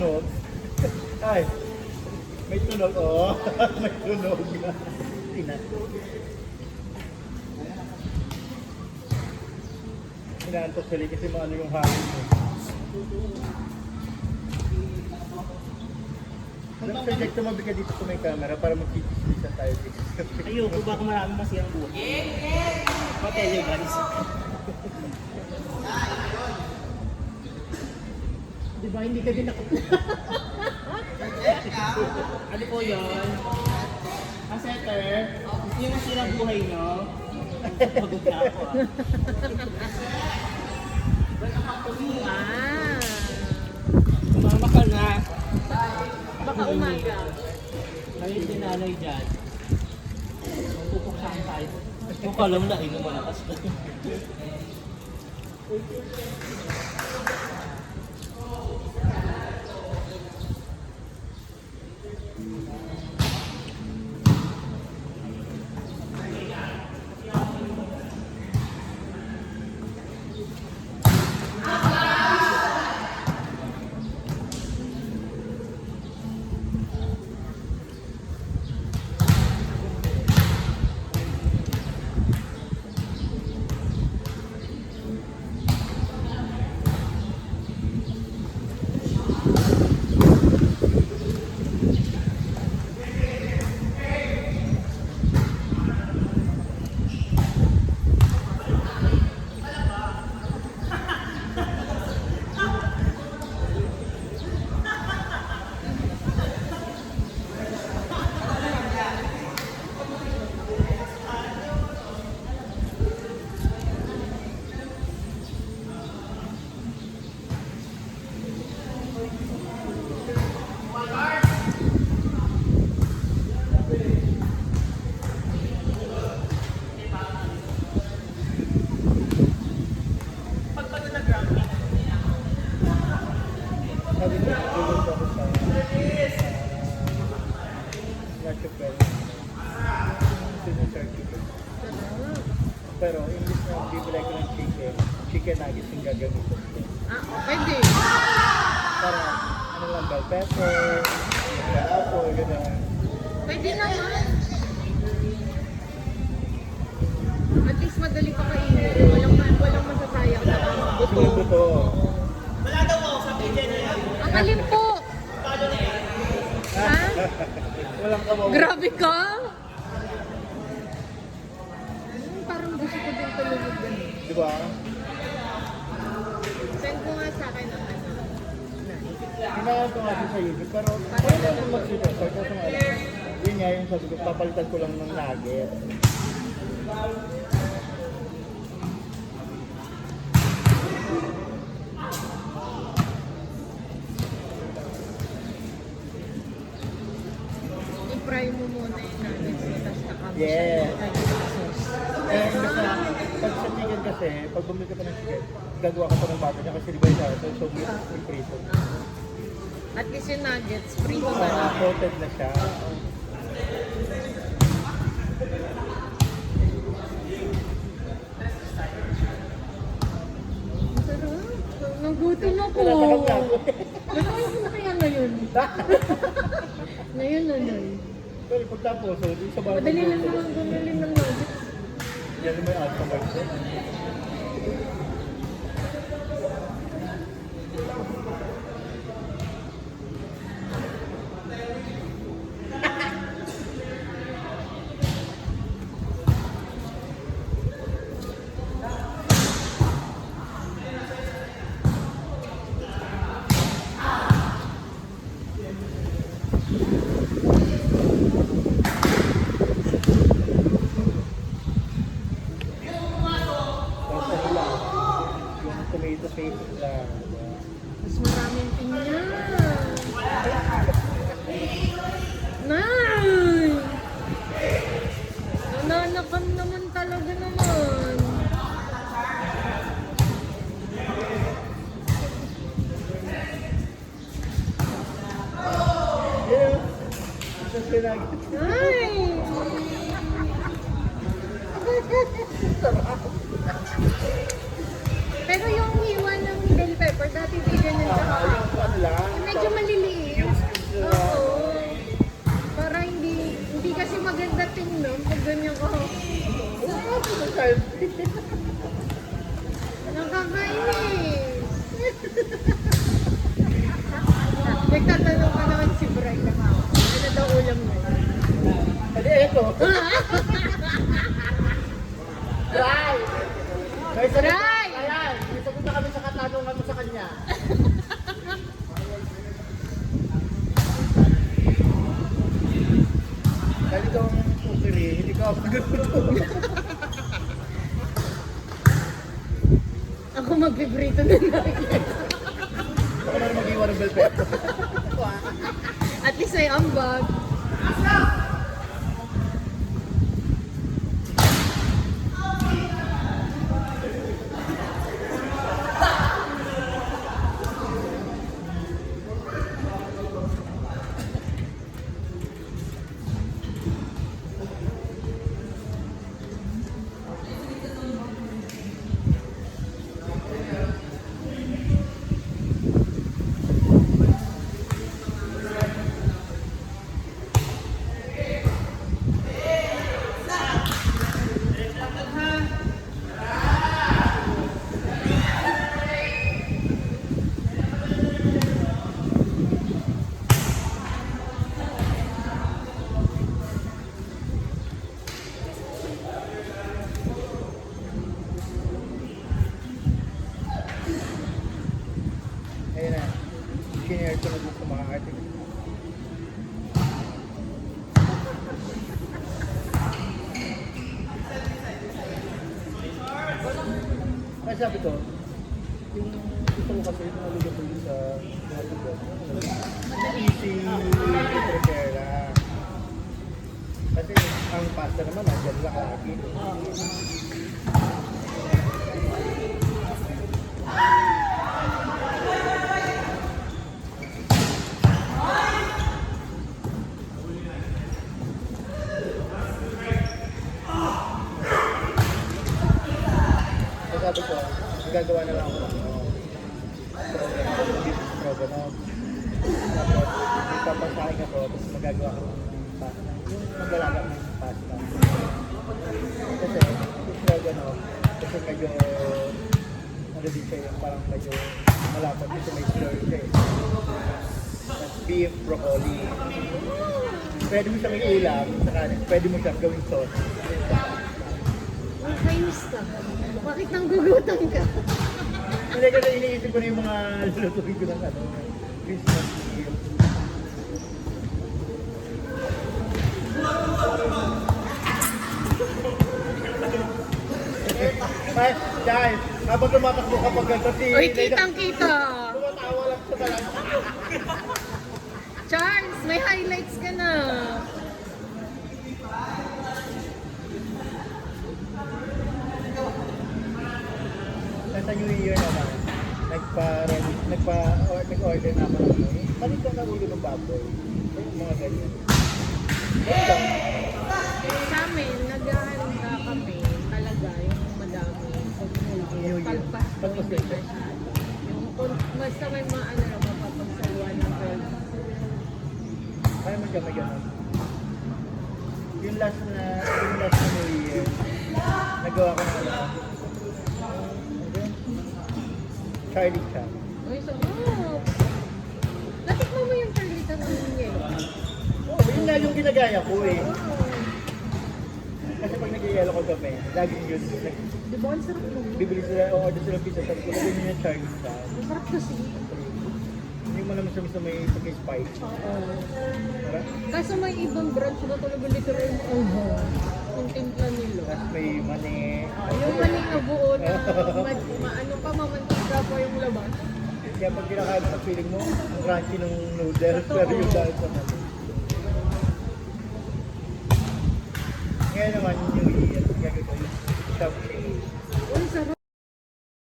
tunog. Ay, may tunog, oh. May tunog. Inaantok sila kasi maano yung hangin mo. Anong project mo bigay dito sa may camera para magkikislisan tayo dito? Ayoko, baka marami masiyang buhay. Hotel yung guys. Diba hindi ka din ako? Ano po yun? Setter, gusto nyo masirang buhay nyo? Pagod na ako ah. Ah, Sumama ka na. baka umaga. Ngayon din nanay dyan. Magpupuksahan tayo. Mukha lang na, ino malakas na. Sabi ko, tulog ako sa Nachopel. Sinucertificate. Pero imbis na bibili ko ng chicken nuggets yung gagamitin ko. Ah, pwede. Para ano lang, bell pepper, apple, gano'n. Pwede naman. At least madali pa kainin. Walang masasayang na buto. Yung buto. Ang alin po. Ha? Walang kabaw. Grabe ka. Parang gusto ko din tulunod din. Di ba? Send ko nga sa akin ang ano. Hinahal ko nga siya sa YouTube, pero parang lang mag-super. Kasi nga, yun nga yung sabi ko, papalitan ko lang ng nugget. I-fry mo muna yung nuggets mo, tapos nakapos Yes. sauce. Eh, basta, pag sa chicken kasi, pag bumili ka pa ng chicken, gagawa ka pa ng bago niya kasi di ba yung sa so may prito. At least yung nuggets, prito na lang. Coated na siya. Sarap. Nagutom ako. Natatakot na ako. Nakain ko na kaya ngayon. Ngayon, nanay. Pero pagtapos, so, di sa bago. Madali lang naman bumili ng nuggets. Yan naman yung alphabet. Tomato paste lang. Mas maraming tingnan. Nay! Nananakam naman talaga naman. Yeah. Just pinag- Ay! Pero yung hiwa ng bell pepper, dati hindi ganun siya. Ano lang? Medyo maliliit Ray! May sagot na, Ray! ayan, may sagot na kami sa katanungan mo sa kanya. Dahil ikaw ang ukiri, hindi ka ako nagluto. Ako magpiprito na lang. Ako na mag-iwan ng bell pepper. At least may ambag. Ayun na, shinare ko na dito sa mga article. Kaya sabi ko, yung gusto ko kasi yung nalulog ko sa mga tugon. Easy prepare lang. Kasi ang pasta naman, nandiyan lang lagi. So sabi ko, gagawa na lang ako ng stroganoff. Tapos, ipapasahin ako, tapos magagawa ko ng pasta. Yung maglalaga ng pasta. Kasi, yung stroganoff, kasi medyo, ano din siya yung parang medyo malapad kasi may slur siya eh. Tapos beef, broccoli. Pwede mo siyang iulam sa kanin, pwede mo siyang gawing sauce. Ang kainis ka. Bakit nang gugutan ka? Hindi kasi iniisip ko na yung mga lulutuin ko ng ano, Christmas meal. Ay, guys, habang tumatakbo ka pag ganito si... Uy, kitang-kita. Tumatawa lang sa talaga. Charles, may highlights ka na. Sa New Year naman, nag-order naman ako. Palit lang na ulo ng baboy. Yung mga ganyan. Basta, Sa amin, naghahanda kami talaga yung madami. New Year. Pagpas. Pagpas. Basta may mga ano na mapapagsaluan ng pwede. kaya mo siya may ganun. Yung last na New Year, nagawa ko ng ano, Charlie Chan. Uy, so, natikman mo yung Charlie Chan niya. Oo, yun nga yung ginagaya ko eh. Kasi pag nag-ielo ko kami, laging yun. Di ba, ang sarap mo? Bibili sila, o order sila pizza, sabi ko, lagyan nyo yung Charlie Chan. Masarap kasi. Hindi mo naman siya may spice. Oo. Tara? Kaso may ibang branch na talaga literal yung yung timpla nila. Tapos may mani. Yung mali na buo na maano pa, mamantika pa yung laban. Kaya pag kinakain mo, feeling mo, ang crunchy ng noodles, pero yung dahil sa mani. Ngayon naman, yung New Year, gagawin ko yung chop suey. Uy, sarap.